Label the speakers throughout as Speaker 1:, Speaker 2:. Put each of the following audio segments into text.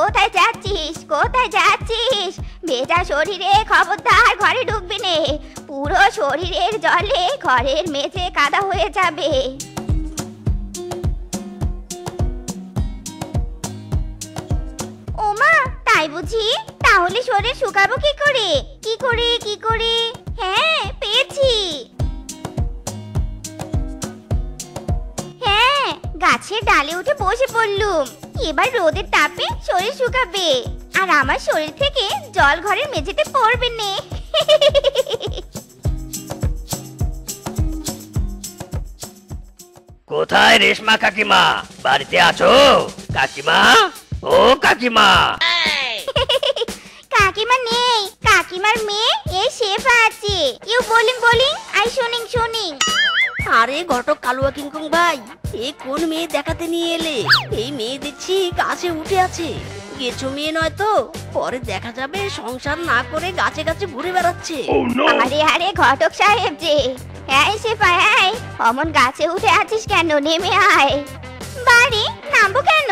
Speaker 1: কোথায় যাচ্ছিস? কোথায় যাচ্ছিস? ভেজা শরীরে খবরদার ঘরে ঢুকবি নে। পুরো শরীরের জলে ঘরের মেঝে কাদা হয়ে যাবে। ওমা, তাই বুঝি? তাহলে শরীর শুকাবো কি করে? কি করে কি করে? হ্যাঁ, পেয়েছি। হ্যাঁ, গাছের ডালে উঠে বসে পড়লুম। এবার রোদের তাপে শরীর শুকাবে, আর আমার শরীর থেকে জল ঘরের মেঝেতে পড়বে নে।
Speaker 2: কোথায় রেশমা কাকিমা? বাড়িতে আছো কাকিমা? ও কাকিমা!
Speaker 1: কাকিমা নেই, কাকিমার মেয়ে এই শেফা আছে। ইউ বোলিং আই শুনিং।
Speaker 3: আরে ঘটক কালুয়া কিংকং ভাই, এ কোন মেয়ে দেখাতে নিয়ে এলে? এই মেয়ে দেখছি গাছে উঠে আছে। গেছো মেয়ে নয় তো? পরে দেখা যাবে সংসার না করে গাছে গাছে ঘুরে বেড়াচ্ছে।
Speaker 1: আরে আরে ঘটক সাহেব যে। এই শেফা, এই অমন গাছে উঠে আছিস কেন? নেমে আয়। বাড়ি নামবো কেন?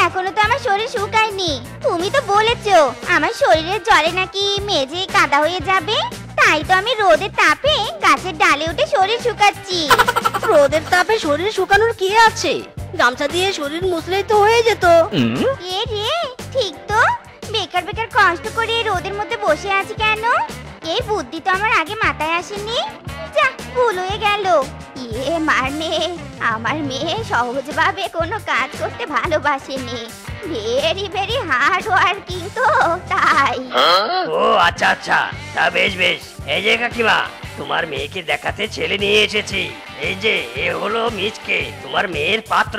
Speaker 1: এখনো তো আমার শরীর শুকায়নি। তুমি তো বলেছো আমার শরীরের জলে নাকি মেঝে কাদা হয়ে যাবে, তাই তো আমি রোদের তাপে গাছের ডালে উঠে শরীর শুকাচ্ছি।
Speaker 3: রোদের তাপে শরীর শুকানোর কি আছে? গামছা দিয়ে শরীর মুছলেই তো হয়ে যেত।
Speaker 1: এ রে, ঠিক তো। বেকার বেকার কষ্ট করে রোদের মধ্যে বসে আছি কেন? এই বুদ্ধি তো আমার আগে মাথায় আসেনি। যা, ভুল হয়ে গেল। আমার মেয়ে সহজভাবে কোনো কাজ করতে ভালোবাসেনি। ভেরি ভেরি হার্ড ওয়ার্কিং তো, তাই।
Speaker 2: ও আচ্ছা আচ্ছা, তা বেশ বেশ। এই যে কাকিমা, তোমার মেয়েকে দেখাতে ছেলে নিয়ে এসেছি। এই যে এ হলো মিচকে, তোমার মেয়ের পাত্র।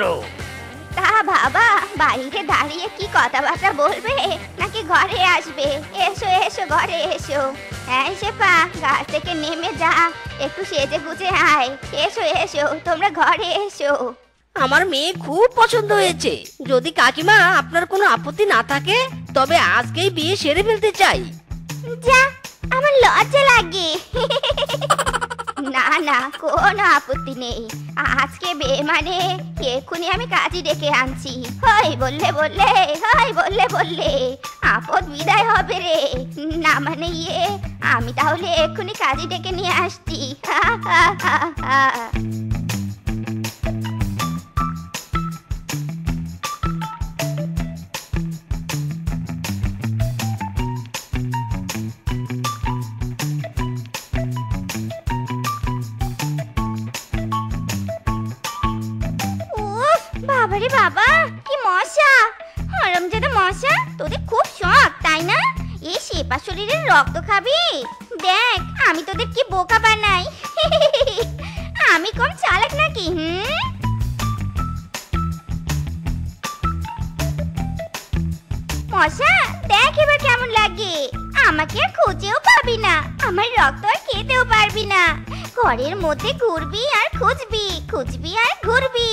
Speaker 1: তা বাবা, বাইরে দাঁড়িয়ে কি কথাবার্তা বলবে নাকি ঘরে আসবে? এসো এসো, ঘরে এসো। এই শেফা, গাছ থেকে নেমে যা, একটু সেজে গুজে আয়। এসো এসো, তোমরা ঘরে এসো।
Speaker 3: আমার মেয়ে খুব পছন্দ হয়েছে। যদি কাকিমা আপনার কোনো আপত্তি না থাকে, তবে আজকেই বিয়ে সেরে ফেলতে চাই।
Speaker 1: যা, আমার লজ্জা লাগে। না না, কোনো আপত্তি নেই। আজকে বিয়ে মানে এক্ষুনি আমি কাজী ডেকে আনছি। হয় বললে বললে আপদ বিদায় হবে রে। না মানে আমি তাহলে এক্ষুনি কাজী ডেকে নিয়ে আসছি। বাবারে বাবা, কি মশা! হারামজাদা মশা, তোদের খুব শখ তাই না? এই শেপা শরীরের রক্ত খাবি? দেখ আমি তোদের কি বোকা বানাই। আমি কম চালাক নাকি? মশা, দেখ এবার কেমন লাগে। আমাকে আর খুঁজেও পাবি না, আমার রক্ত আর খেতেও পারবি না। ঘরের মধ্যে ঘুরবি আর খুঁজবি, খুঁজবি আর ঘুরবি।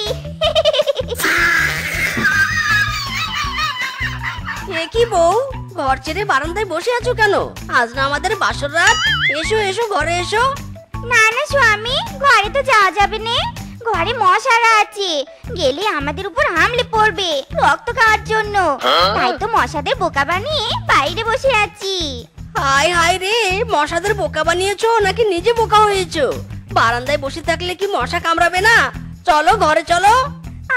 Speaker 3: এ কি বউ, ঘর ছেড়ে বারান্দায় বসে আছো কেন? আজ না আমাদের বাসর রাত। এসো এসো, ঘরে এসো।
Speaker 1: না না স্বামী, ঘরে তো যাওয়া যাবে না। ঘরে মশারা আছে, গেলে আমাদের উপর হামলে পড়বে রক্ত খাওয়ার জন্য। তাই তো মশাদের বোকা বানিয়ে বাইরে বসে আছি।
Speaker 3: হায় হায় রে, মশাদের বোকা বানিয়েছো নাকি নিজে বোকা হয়েছো? বারান্দায় বসে থাকলে কি মশা কামড়াবে না? চলো ঘরে চলো।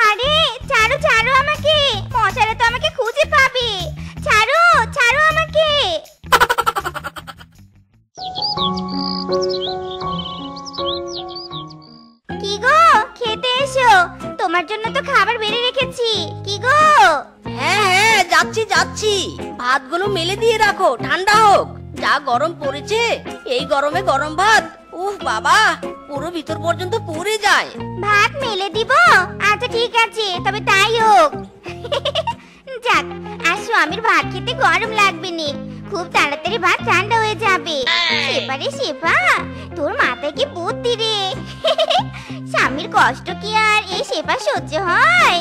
Speaker 1: আরে ছাড়ো ছাড়ো আমাকে, মশারা তো আমাকে খুঁজে পাবে। ছাড়ো ছাড়ো আমাকে। কি গো, খেতে এসো, তোমার জন্য তো খাবার বেড়ে রেখেছি। কি গো?
Speaker 3: হ্যাঁ হ্যাঁ, যাচ্ছি যাচ্ছি। ভাতগুলো মেলে দিয়ে রাখো, ঠান্ডা হোক। যা গরম পড়েছে, এই গরমে গরম ভাত, উফ বাবা, পুরো ভিতর পর্যন্ত পুড়ে যায়।
Speaker 1: ভাত মেলে দিব? আচ্ছা ঠিক আছে, তবে তাই হোক। যাক, আর স্বামীর ভাত খেতে গরম লাগবে না, খুব তাড়াতাড়ি ভাত ঠান্ডা হয়ে যাবে। সেপারে শেফা, তোর মাথায় কি বুদ্ধি রে। স্বামীর কষ্ট কি আর এই শেফা সহ্য হয়?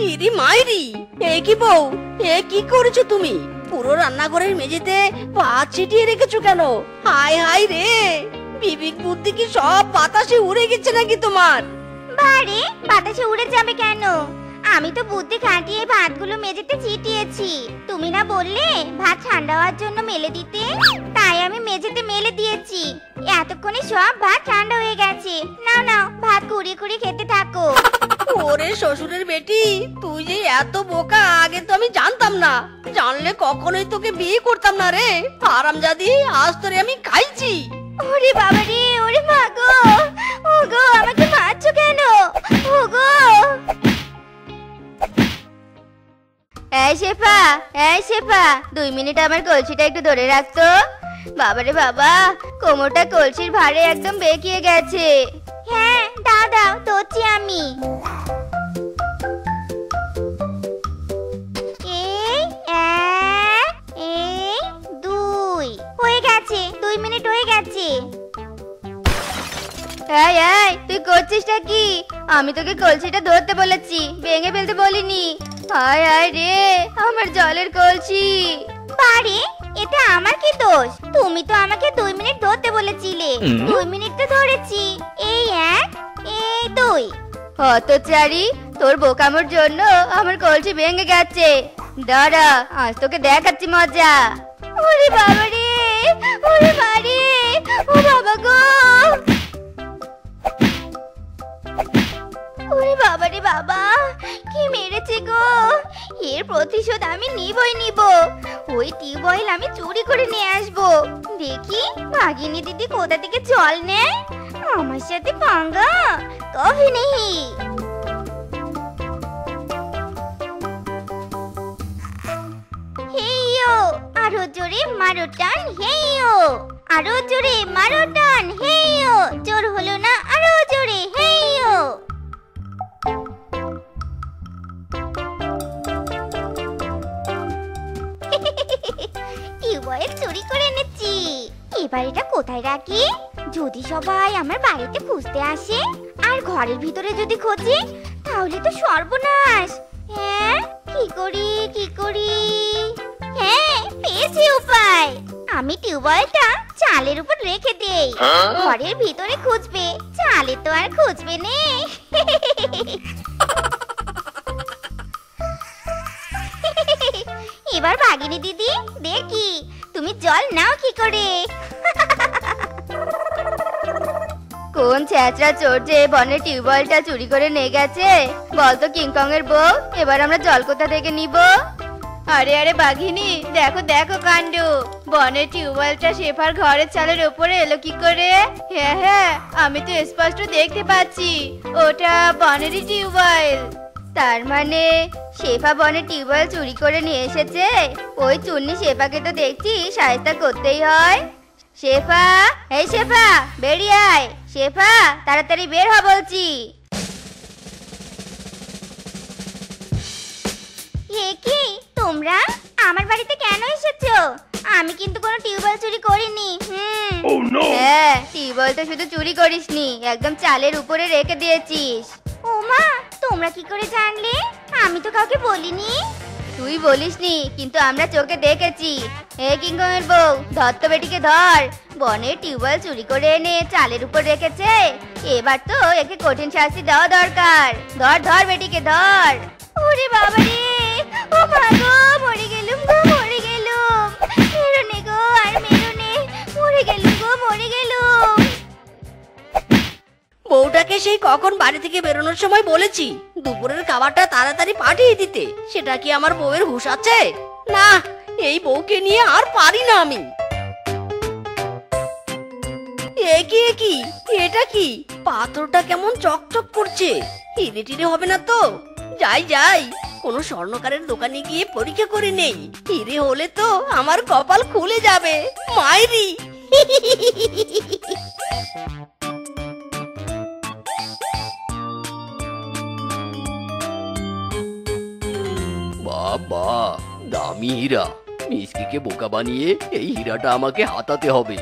Speaker 3: ইরি মাইরি, এ কি বউ, এ কি করেছো তুমি? পুরো রান্নাঘরের মেঝেতে ভাত ছিটিয়ে রেখেছো কেন? হায় হায় রে, বিবেক বুদ্ধি কি সব বাতাসে উড়ে গেছে নাকি তোমার?
Speaker 1: বারে বাতাসে উড়ে যাবে কেন? আমি তো বুদ্ধি খাটিয়ে ভাতগুলো মেঝেতে ছিটিয়েছি। তুমি না বললে ভাত ঠান্ডা হওয়ার জন্য মেলে দিতে, তাই আমি মেঝেতে মেলে দিয়েছি। এতক্ষণে সব ভাত ঠান্ডা হয়ে গেছে। নাও নাও, ভাত কুড়িয়ে কুড়িয়ে খেতে থাকো।
Speaker 3: ওরে শ্বশুরের বেটি, তুই যে এত বোকা, আগে তো আমি জানতাম না। জানলে কখনোই তোকে বিয়ে করতাম না রে হারামজাদি। আজ তোরে আমি খাইছি।
Speaker 1: ওরে বাবা রে, ওরে মা গো, ও গো, আমাকে মারছো কেন? ও গো, এই শেফা, এই শেফা, 2 মিনিট আমার কলসিটা একটু ধরে রাখতো। বাবারে বাবা, কোমরটা কলসির ভারে একদম বেঁকিয়ে গেছে। হ্যাঁ, দাও দাও, ধরছি আমি। এই 1, এই 2, হয়ে গেছে। 2 মিনিট হয়ে গেছে। এই এই, তুই করছিসটা কি? আমি তোকে কলসিটা ধরতে বলেছি, ভেঙে ফেলতে বলিনি। হায় হায় রে, আমার জলের কলসি। বাড়ি, এটা আমার কি দোষ? তুমি তো আমাকে 2 মিনিট ধরতে বলেছিলে। 2 মিনিট তো ধরেছি। এই 1, এই 2। হতচারি, তোর বোকামোর জন্য আমার কলসি ভেঙে গেছে। দাঁড়া, আজ তোকে দেখাচ্ছি মজা। ওরে বাবা রে, ওরে বাড়ি, ও বাবা গো, ওরে বাবা রে বাবা, কি মেরেছে গো! এর প্রতিশোধ আমি নিবই নিব। ওই টিউবওয়েল আমি চুরি করে নিয়ে আসবো। দেখি ভাগিনী দিদি কোথা থেকে জল নেয়। আমার সাথে পাঙ্গা কবে নেই। হেইয়ো, আরো জোরে মারো টান, হেইয়ো, আরো জোরে মারো টান, হেইয়ো, জোর হলো না, আরো জোরে, হেইয়ো। টিউবওয়েল চুরি করে এনেছি। এবার এটা কোথায় রাখি? যদি সবাই আমার বাড়িতে খুঁজতে আসে আর ঘরের ভিতরে যদি খোঁজে, তাহলে তো সর্বনাশ। হ্যাঁ, কি করি কি করি? হ্যাঁ, পেয়েছি উপায়। আমি টিউবওয়েলটা চালের উপর রেখে দেই। ঘরের ভিতরে খুঁজবে, চালে তো আর খুঁজবে নে। এবার ভাগিনী দিদি, দেখি তুমি জল নাও কি করে। কোন ছেঁচড়া চোর যে বনের টিউবওয়েলটা চুরি করে নিয়ে গেছে? বলতো কিংকং এর বউ, এবার আমরা জল কোথা থেকে নিব? আরে আরে বাঘিনী, দেখো দেখো কাণ্ড, বনের টিউবওয়েলটা শেফার ঘরের চালের উপরে এলো কি করে? হ্যাঁ হ্যাঁ, আমি তো স্পষ্ট দেখতে পাচ্ছি, ওটা বনেরই টিউবওয়েল। তার মানে শেফা বনের টিউবওয়েল চুরি করে নিয়ে এসেছে। ওই চুন্নি শেফাকে তো দেখছি সাহায্য করতেই হয়। শেফা, এই শেফা, বেরিয়ে আয়। শেফা, তাড়াতাড়ি বের হ বলছি। হে কি, তোমরা আমার বাড়িতে কেন এসেছো? আমি কিন্তু কোনো টিউবওয়েল চুরি করিনি। হ্যাঁ, টিউবওয়েল তো শুধু চুরি করিসনি, একদম চালের উপরে রেখে দিয়েছিস। ওমা, তোমরা কি করে জানলে? আমি তো কাউকে বলিনি। তুই বলিসনি, কিন্তু আমরা চোখে দেখেছি। হে কিংকং এর বউ, ধর তো বেটিকে ধর। বনের টিউবওয়েল চুরি করে এনে চালের উপর রেখেছে। এবার তো একে কঠিন শাস্তি দেওয়া দরকার। ধর ধর বেটিকে ধর। ওরে বাবা রে, ও মা গো, মরে গেলুম গো, মরে গেলুম। মেরোনে গো, আর মেরোনে, মরে গেলুম গো, মরে গেলুম।
Speaker 3: বউটাকে সেই কখন বাড়ি থেকে বেরোনোর সময় বলেছি দুপুরের খাবারটা তাড়াতাড়ি পাঠিয়ে দিতে। সেটা কি আমার বউয়ের হুঁশ আছে? না, এই বউকে নিয়ে আর পারি না আমি। একি, এটা কি? পাথরটা কেমন চকচক করছে। হিরে টিরে হবে না তো? যাই যাই, কোনো স্বর্ণকারের দোকানে গিয়ে পরীক্ষা করে নেই। হিরে হলে তো আমার কপাল খুলে যাবে। মাইরি।
Speaker 4: বাবা, দামি হীরা। মিসকিকে বোকা বানিয়ে এই হীরাটা আমাকে হাতাতে হবে।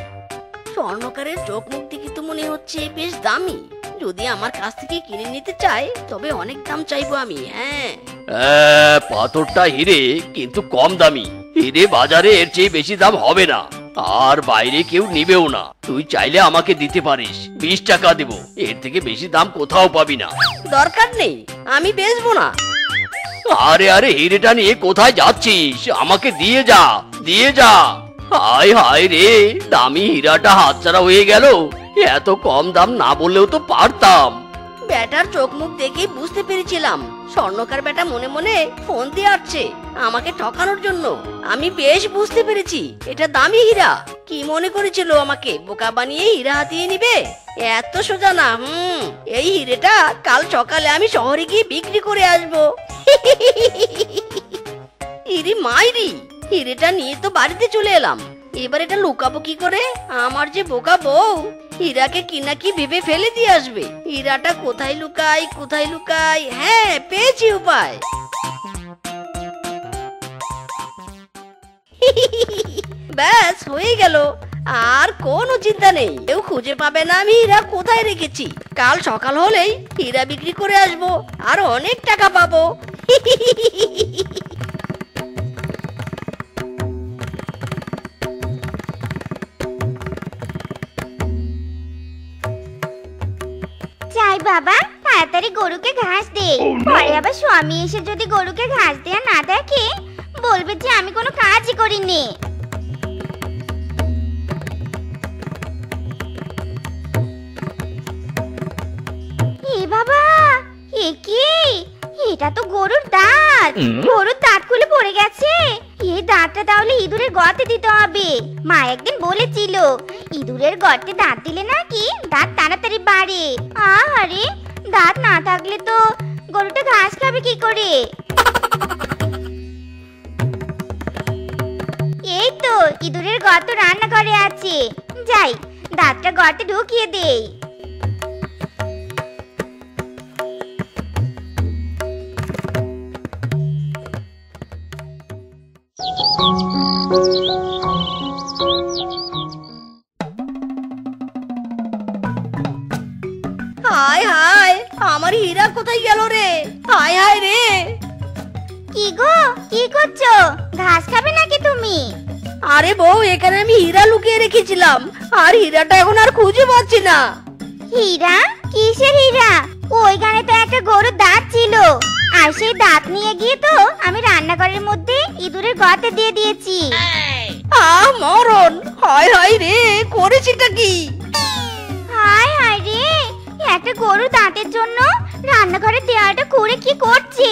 Speaker 3: স্বর্ণকারের চোখ মুখ দেখে তো মনে হচ্ছে বেশ দামি। যদি আমার কাছ থেকে কিনে নিতে চায় তবে অনেক দাম চাইবো আমি।
Speaker 4: পাথরটা হিরে, কিন্তু কম দামি। হিরে বাজারে এর চেয়ে বেশি দাম হবে না। আর বাইরে কেউ নিবেও না। তুই চাইলে আমাকে দিতে পারিস, 20 টাকা দেব, এর থেকে বেশি দাম কোথাও পাবি না।
Speaker 3: দরকার নেই, আমি বেচবো না।
Speaker 4: আরে আরে, হিরেটা নিয়ে কোথায় যাচ্ছিস? আমাকে দিয়ে যা, দিয়ে যা। হায় হায় রে, দামি হীরাটা হাতছাড়া হয়ে গেল। এত কম দাম না বললেও তো পারতাম।
Speaker 3: ব্যাটার চোখ মুখ দেখেই বুঝতে পেরেছিলাম স্বর্ণকার ব্যাটা মনে মনে ফোন দিয়ে আসছে আমাকে ঠকানোর জন্য। আমি বেশ বুঝতে পেরেছি এটা দামি হীরা। কি মনে করেছিল আমাকে বোকা বানিয়ে হীরা হাতিয়ে নিবে? এত সোজা না। এই হিরেটা কাল সকালে আমি শহরে গিয়ে বিক্রি করে আসবো। ইরি মাইরি, হিরেটা নিয়ে তো বাড়িতে চলে এলাম। এবার এটা লুকাবো কি করে? আমার যে বোকা বউ হীরাকে কি না কি ভেবে ফেলে দিয়ে আসবে। হীরাটা কোথায় লুকাই, কোথায় লুকাই? হ্যাঁ, পেয়েছি উপায়। ব্যাস হয়ে গেল, আর কোনো চিন্তা নেই। কেউ খুঁজে পাবে না আমি হীরা কোথায় রেখেছি। কাল সকাল হলেই হীরা বিক্রি করে আসবো, আর অনেক টাকা পাবো।
Speaker 1: যাই বাবা, তাড়াতাড়ি গরুকে ঘাস দে। পরে আবার স্বামী এসে যদি গরুকে ঘাস দেয়া না দেখে, বলবে যে আমি কোনো কাজই করিনি। এ বাবা, এ কি? এটা তো গরুর দাঁত। গরুর দাঁত খুলে পড়ে গেছে। এই দাঁতটা তাহলে ইঁদুরের গর্তে দিতে হবে। মা একদিন বলেছিল ইঁদুরের গর্তে দাঁত দিলে নাকি দাঁত তাড়াতাড়ি বাড়ে। আরে দাঁত না থাকলে তো গরুটা ঘাস খাবে কি করে? এই তো ইঁদুরের গর্ত রান্নাঘরে আছে। যাই, দাঁতটা গর্তে ঢুকিয়ে দেই।
Speaker 3: হায় হায়, আমার হীরা কোথায় গেল রে? হায় হায় রে।
Speaker 1: কি গো, কি করছো? ঘাস খাবে নাকি তুমি?
Speaker 3: আরে বউ, এখানে আমি হীরা লুকিয়ে রেখেছিলাম, আর হীরাটা এখন আর খুঁজে পাচ্ছি না।
Speaker 1: হীরা? কিসের হীরা? ওইখানে তো একটা গরুর দাঁত ছিল, আর সেই দাঁত নিয়ে গিয়ে তো আমি রান্নাঘরের মধ্যে ইঁদুরের গর্তে দিয়ে দিয়েছি।
Speaker 3: মরণ! হায় হায় রে, করেছিটা কি?
Speaker 1: হায় হায় রে, একটা গরুর দাঁতের জন্য রান্নাঘরের দেয়ালটা খুঁড়ে কি করছে?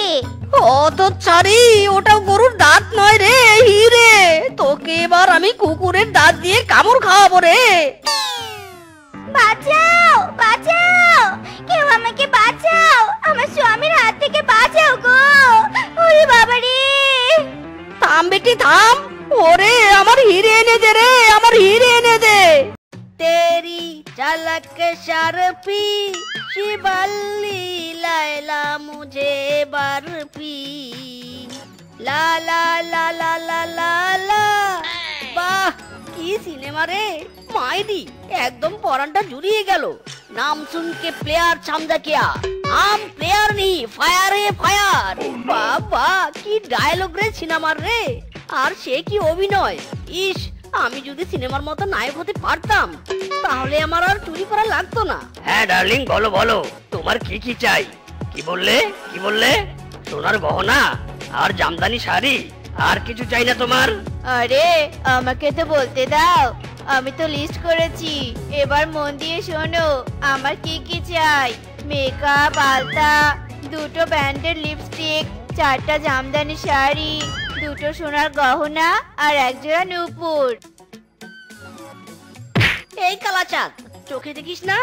Speaker 3: ও তো ছাড়ি, ওটা গরুর দাঁত নয় রে হিরে। তোকে এবার আমি কুকুরের দাঁত দিয়ে কামড় খাওয়াবো রে।
Speaker 1: বাঁচাও, বাঁচাও, কেউ আমাকে বাঁচাও, আমার স্বামীর হাত থেকে বাঁচাও গো। ওরে বাবা রে!
Speaker 3: থাম বেটি থাম। ওরে, আমার হিরে এনে দে রে, আমার হিরে এনে দে। তেরি ঝলক শরফি শিবল্লি লাইলা মুঝে বরফি লা লা লা লা লা লা লা। বাহ, কি সিনেমা রে মাইরি, একদম পরানটা জুড়িয়ে গেল। নাম শুনকে প্লেয়ার समझा क्या? हम प्लेयर नहीं, फायर है फायर। বাবা, কি ডায়লগ রে সিনেমার রে, আর সে কি অভিনয়! ইস, আমি যদি সিনেমার মতো নায়ক হতে পারতাম তাহলে আমার আর চুরি করা লাগতো না।
Speaker 2: হ্যাঁ ডার্লিং, বলো বলো, তোমার কি কি চাই? কি বললে, কি বললে? সোনার গহনা আর জামদানি শাড়ি, আর কিছু চাই না তোমার?
Speaker 5: আরে আমাকে তো বলতে দাও, আমি তো লিস্ট করেছি। এবার মন দিয়ে শোনো আমার কি কি চাই। মেকআপ, আলতা, দুটো ব্র্যান্ডেড লিপস্টিক, 4টা জামদানি শাড়ি, দুটো সোনার গহনা আর একজোড়া নূপুর।
Speaker 3: এই কালাচাঁদ, চোখে দেখিস না?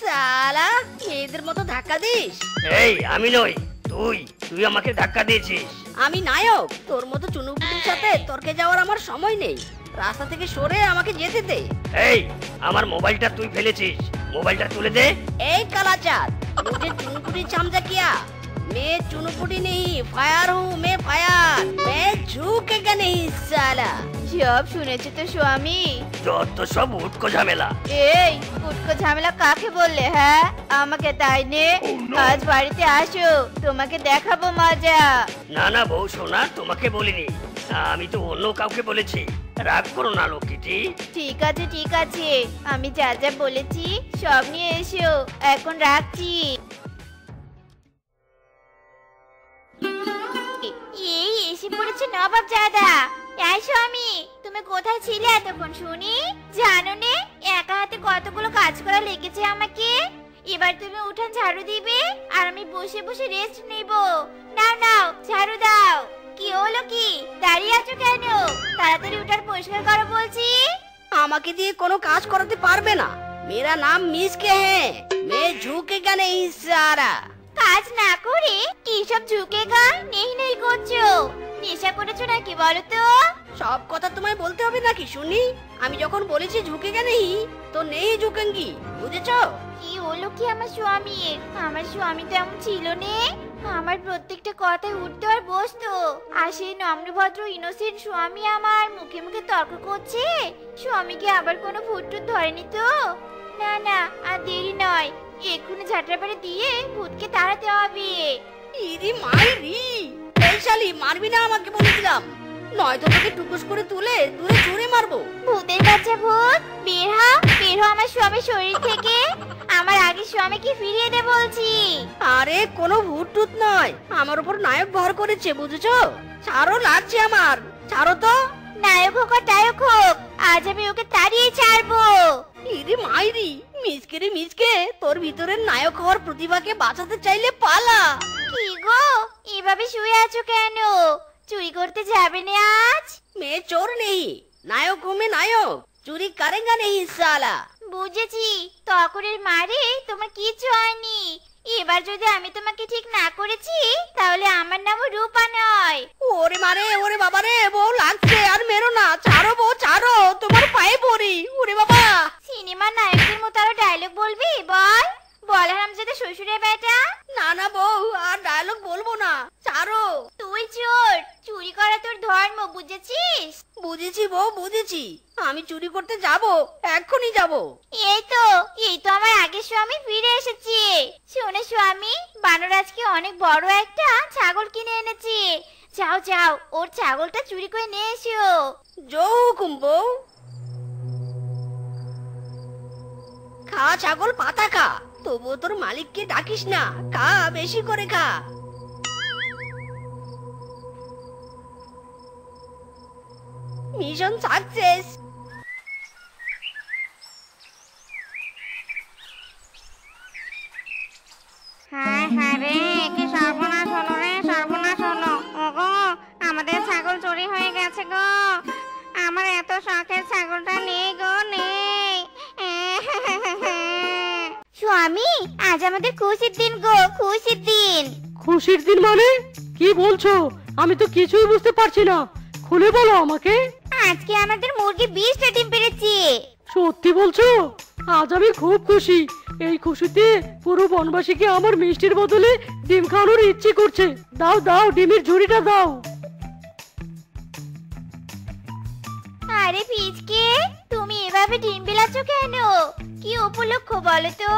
Speaker 3: সালা, মেয়েদের মতো ধাক্কা দিস।
Speaker 2: এই আমি নই, তুই তুই আমাকে ধাক্কা দিয়েছিস।
Speaker 3: আমি নায়ক, তোর মতো চুনুপুটির সাথে তর্কে যাওয়ার আমার সময় নেই। রাস্তা থেকে সরে আমাকে যেতে দে।
Speaker 2: এই, আমার মোবাইলটা তুই ফেলেছিস, মোবাইলটা তুলে দে।
Speaker 3: এই কালাচাঁদ, मुझे चुनुपुटी समझा क्या? मैं चुनुपुटी नहीं, फायर हूँ मैं, फायर। मैं झुकेगा नहीं साला।
Speaker 5: সব শুনেছি তো স্বামী।
Speaker 2: যত সব উটকো ঝামেলা।
Speaker 5: এই উটকো ঝামেলা কাকে বললে? হ্যাঁ, আমাকে তাই নে। আজ বাড়িতে আসো, তোমাকে দেখাবো মজা।
Speaker 2: না না বউ সোনা, তোমাকে বলিনি, আমি তো অন্য কাউকে বলেছি। রাগ করো না লক্ষ্মীটি।
Speaker 5: ঠিক আছে ঠিক আছে, আমি যা যা বলেছি সব নিয়ে এসো, এখন রাখছি। এই এসে পড়েছে নবাব জাদা। এই স্বামী, তুমি কোথায় ছিলে এতক্ষণ শুনি? জানো নে একা হাতে কতগুলো কাজ করা লেগেছে আমাকে। এবার তুমি উঠান ঝাড়ু দিবে আর আমি বসে বসে রেস্ট নিব। নাও নাও ঝাড়ু দাও। কি হলো কি, দাঁড়িয়ে আছো কেন? তাড়াতাড়ি উঠান পরিষ্কার করো বলছি।
Speaker 3: আমাকে দিয়ে কোনো কাজ করাতে পারবে না। মেরা নাম মিসকে হ্যাঁ, মে ঝুঁকেগা নেই সারা।
Speaker 5: কাজ না করে কি সব ঝুঁকেগা নেই নেই করছো? নেশা করেছো নাকি বলো তো?
Speaker 3: সব কথা তোমায় বলতে হবে নাকি শুনি? আমি যখন বলেছি ঝুঁকেগা নেই তো নেই ঝুঁকেঙ্গি, বুঝেছো?
Speaker 5: কি হলো কি আমার স্বামীর? আমার স্বামী তো এমন ছিল নে। আমার প্রত্যেকটা কথায় উঠতো আর বসতো, আর সেই নম্রভদ্র ইনোসেন্ট স্বামী আমার মুখে মুখে তর্ক করছে। স্বামীকে আবার কোনো ভূতটুত ধরেনি তো? না না, আর দেরি নয়, এক্ষুনি ঝাঁটার বাড়ি দিয়ে ভূতকে তাড়াতে হবে।
Speaker 3: ইরি মাইরি, এই শালি মারবি না আমাকে বলেছিলাম, নয়তো তোকে টুকুস করে তুলে দূরে ছুঁড়ে মারবো।
Speaker 5: ভূতের বাচ্চা ভূত, বের হ, বের হ আমার স্বামীর শরীর থেকে। আমার আগের স্বামীকে ফিরিয়ে দে বলছি।
Speaker 3: আরে কোনো ভূত টুত নয়, আমার উপর নায়ক ভর করেছে, বুঝেছো? ছাড়ো, লাগছে আমার, ছাড়ো তো।
Speaker 5: নায়ক হোক আর টায়ক হোক, আজ আমি ওকে তাড়িয়ে ছাড়বো।
Speaker 3: ইরি মাইরি, মিসকে রে মিসকে, তোর ভিতরের নায়ক হওয়ার প্রতিভাকে বাঁচাতে চাইলে পালা।
Speaker 5: কি গো, এভাবে শুয়ে আছো কেন? চুরি করতে যাবে না আজ?
Speaker 3: मैं चोर नहीं, नायक हूँ मैं नायक, चोरी करेगा नहीं साला।
Speaker 5: বুঝেছি, তকরের মারে তোমার কিচ্ছু হয়নি। এবার যদি আমি তোমাকে ঠিক না করেছি তাহলে আমার নামও রূপা নয়।
Speaker 3: ওরে মারে, ওরে বাবা রে, বউ লাগছে, আর মেরো না, ছাড়ো বউ ছাড়ো, তোমার পায়ে পড়ি, ওরে বাবা।
Speaker 5: সিনেমার নায়কদের মতো আরো ডায়লগ বলবি? বল বল হারামজাদা শ্বশুরের বেটা।
Speaker 3: না না বউ, আর ডায়লগ বলবো না, ছাড়ো।
Speaker 5: তুই চোর, চুরি করা তোর ধর্ম, বুঝেছিস?
Speaker 3: বুঝেছি বউ বুঝেছি, আমি চুরি করতে যাব, এক্ষুনি যাব।
Speaker 5: এই তো আমার আগের স্বামী ফিরে এসেছে। শোনো স্বামী, বানর আজকে অনেক বড় একটা ছাগল কিনে এনেছে। যাও যাও, ওর ছাগলটা চুরি করে নিয়ে এসো।
Speaker 3: জো হুকুম বউ। খা ছাগল, পাতা খা, তবুও তোর মালিককে ডাকিস না, খা, বেশি করে খা। Mission success.
Speaker 1: হায় হায় রে, কি সর্বনাশ হলো রে, সর্বনাশ হলো। ওগো, আমাদের ছাগল চুরি হয়ে গেছে গো। আমার এত শখের ছাগলটা নেই গো, নেই। স্বামী, আজ আমাদের খুশির দিন গো, খুশির দিন।
Speaker 6: খুশির দিন মানে? কি বলছো? আমি তো কিছুই বুঝতে পারছি না, খুলে বলো আমাকে।
Speaker 1: আজকে আমাদের মুরগি 20টা ডিম পেড়েছে।
Speaker 6: সত্যি বলছো? আজ আমি খুব খুশি। এই খুশিতে পুরো বনবাসীকে আমার মিষ্টির বদলে ডিম খাওয়ানোর ইচ্ছে করছে। দাও দাও, ডিমের ঝুড়িটা দাও।
Speaker 5: আরে পিচকে, তুমি এভাবে ডিম বিলাচ্ছ কেন? কি উপলক্ষ বলো তো?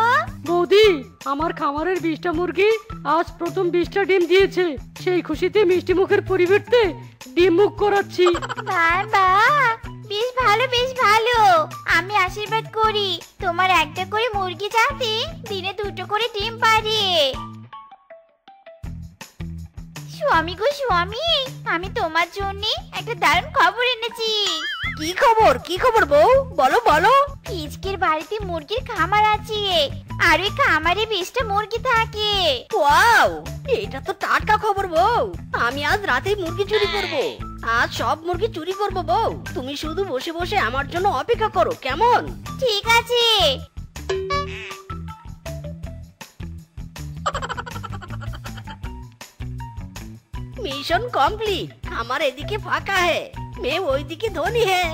Speaker 6: বৌদি, আমার খামারের 20টা মুরগি আজ প্রথম 20টা ডিম দিয়েছে, সেই খুশিতে মিষ্টি মুখের পরিবর্তে ডিম মুখ করাচ্ছি।
Speaker 5: বাবা, বেশ ভালো বেশ ভালো। আমি আশীর্বাদ করি তোমার একটা করে মুরগি যাতে দিনে 2টো করে ডিম পারে। স্বামী গো স্বামী, আমি তোমার জন্য একটা দারুণ খবর এনেছি।
Speaker 3: কি খবর, কি খবর বউ, বলো বলো।
Speaker 5: পিচকের বাড়িতে মুরগির খামার আছে, আর ওই খামারে 20টা মুরগি থাকে।
Speaker 3: ওয়াও, এটা তো টাটকা খবর বউ। আমি আজ রাতে মুরগি চুরি করব, আজ সব মুরগি চুরি করব বউ। তুমি শুধু বসে বসে আমার জন্য অপেক্ষা করো, কেমন?
Speaker 5: ঠিক আছে।
Speaker 3: Mission complete. আমার এদিকে ফাঁকা है, मैं ওইদিকে ধনী है।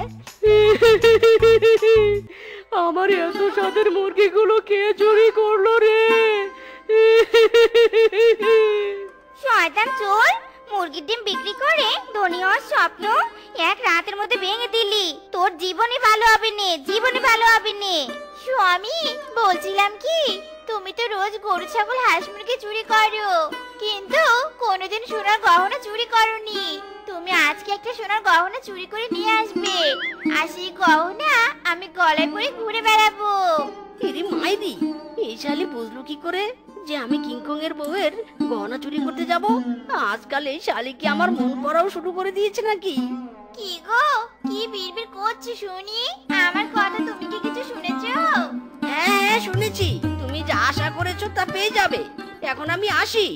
Speaker 6: আমার এত স্বাদের মুরগিগুলো কে চুরি করলো রে?
Speaker 5: শয়তান চোর, মুরগির ডিম বিক্রি করে ধনী হওয়ার স্বপ্ন এক রাতের মধ্যে ভেঙে দিলি। তোর জীবনই ভালো হবে নে, জীবনই ভালো হবে নে। স্বামী, বলছিলাম কি, তুমি তো রোজ গরু ছাগল হাঁস মুরগি চুরি করো, কিন্তু কোনোদিন সোনার গহনা চুরি করনি। তুমি
Speaker 1: আজকে একটা সোনার গহনা চুরি করে নিয়ে আসবে, আর সেই গহনা আমি গলায় পরে ঘুরে বেড়াবো।
Speaker 3: এরে মাইরি, এই শালি বুঝলো কি করে যে আমি কিংকং এর বউয়ের গহনা চুরি করতে যাব? আজকাল এই শালি কি আমার মন পড়াও শুরু করে দিয়েছে নাকি?
Speaker 1: কি গো, কি বিড়বিড় করছো শুনি? আমার কথা তুমি কি কিছু শুনেছো?
Speaker 3: হ্যাঁ হ্যাঁ শুনেছি, তুমি যা আশা করেছো তা পেয়ে যাবে। এখন আমি আসি।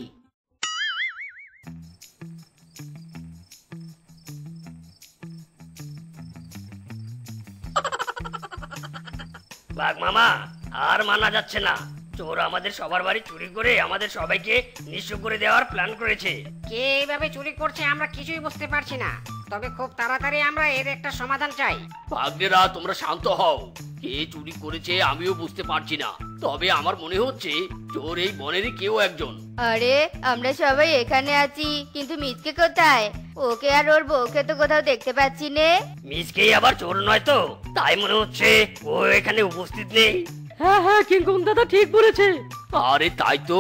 Speaker 2: বাঘ মামা, আর মানা যাচ্ছে না। চোর আমাদের সবার বাড়ি চুরি করে আমাদের সবাইকে নিঃস্ব করে দেওয়ার প্ল্যান করেছে।
Speaker 7: কে এইভাবে চুরি করছে আমরা কিছুই বুঝতে পারছি না, তবে খুব তাড়াতাড়ি আমরা এর একটা সমাধান চাই।
Speaker 4: ভাগ্নেরা তোমরা শান্ত হও। কে চুরি করেছে আমিও বুঝতে পারছি না, তবে আমার মনে হচ্ছে চোর এই বনেরই কেউ একজন।
Speaker 5: আরে আমরা সবাই এখানে আছি, কিন্তু মিচকে কোথায়? ওকে আর ওর বউকে তো কোথাও দেখতে পাচ্ছি নে।
Speaker 2: মিসকেই আবার চোর নয় তো? তাই মনে হচ্ছে ও এখানে উপস্থিত নেই।
Speaker 6: হ্যাঁ হ্যাঁ, কিংকং দাদা ঠিক বলেছে।
Speaker 4: আরে তাই তো,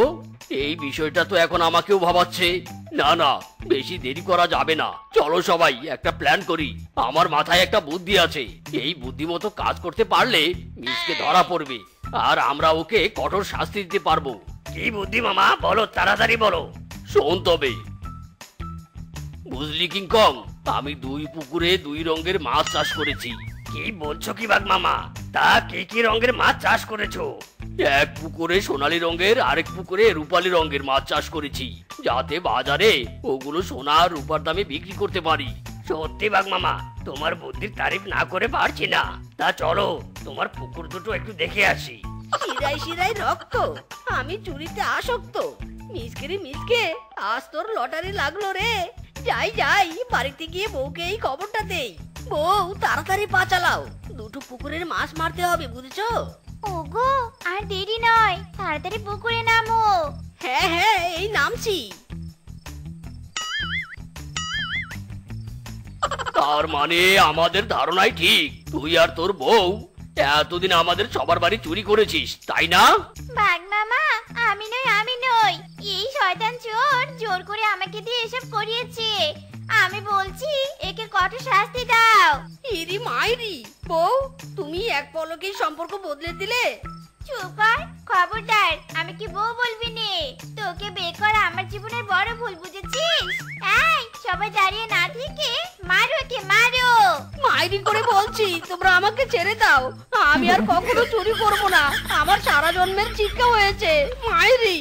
Speaker 4: এই বিষয়টা তো এখন আমাকেও ভাবাচ্ছে। না না, বেশি দেরি করা যাবে না, চলো সবাই একটা প্ল্যান করি। আমার মাথায় একটা বুদ্ধি আছে, এই বুদ্ধি মতো কাজ করতে পারলে মিসকে ধরা পড়বে, আর আমরা ওকে কঠোর শাস্তি দিতে পারবো।
Speaker 2: কি বুদ্ধি মামা, বলো তাড়াতাড়ি বলো।
Speaker 4: শোন তবে, বুঝলি কিংকং, আমি 2 পুকুরে 2 রঙের মাছ চাষ করেছি।
Speaker 2: কি বলছো কি বাঘ মামা? তা কি কি রঙের মাছ চাষ করেছো?
Speaker 4: এক পুকুরে সোনালী রঙের, আরেক পুকুরে রূপালী রঙের মাছ চাষ করেছি, যাতে বাজারে ওগুলো সোনা আর রূপার দামে বিক্রি করতে পারি।
Speaker 2: সত্যি বাঘ মামা, তোমার বুদ্ধির তারিফ না করে পারছি না। তা চলো তোমার পুকুর দুটো একটু দেখে আসি।
Speaker 3: শিরায় শিরায় রক্ত, আমি চুরিতে আসক্ত। মিসকে রে মিসকে, আজ তোর লটারি লাগলো রে। যাই যাই, বাড়িতে গিয়ে বউকে এই খবরটা দেই। বউ তাড়াতাড়ি পা চালাও, 2টো পুকুরের মাছ মারতে হবে, বুঝেছো?
Speaker 1: ওগো, আর দেরি নয়, তাড়াতাড়ি পুকুরে নামো।
Speaker 3: হ্যাঁ হ্যাঁ, এই নামছি।
Speaker 4: তার মানে আমাদের ধারণাই ঠিক, তুই আর তোর বউ এতদিন আমাদের সবার বাড়ি চুরি করেছিস, তাই না?
Speaker 1: বাঘ মামা, আমি নই, এই শয়তান চোর জোর করে আমাকে দিয়ে এসব করিয়েছে। আমি বলছি একে কঠোর শাস্তি দাও।
Speaker 3: ইরি মাইরি, বউ তুমি এক পলকেই সম্পর্ক বদলে দিলে।
Speaker 1: চুপ কর, খবরদার, আমি কি বউ বলবি নে? তোকে বিয়ে করা আমার জীবনের বড় ভুল, বুঝেছিস? এই সবাই দাঁড়িয়ে না থেকে মারো একে, মারো।
Speaker 3: মাইরি করে বলছি, তোমরা আমাকে ছেড়ে দাও, আমি আর কখনো চুরি করব না। আমার সারা জন্মের শিক্ষা হয়েছে। মাইরি।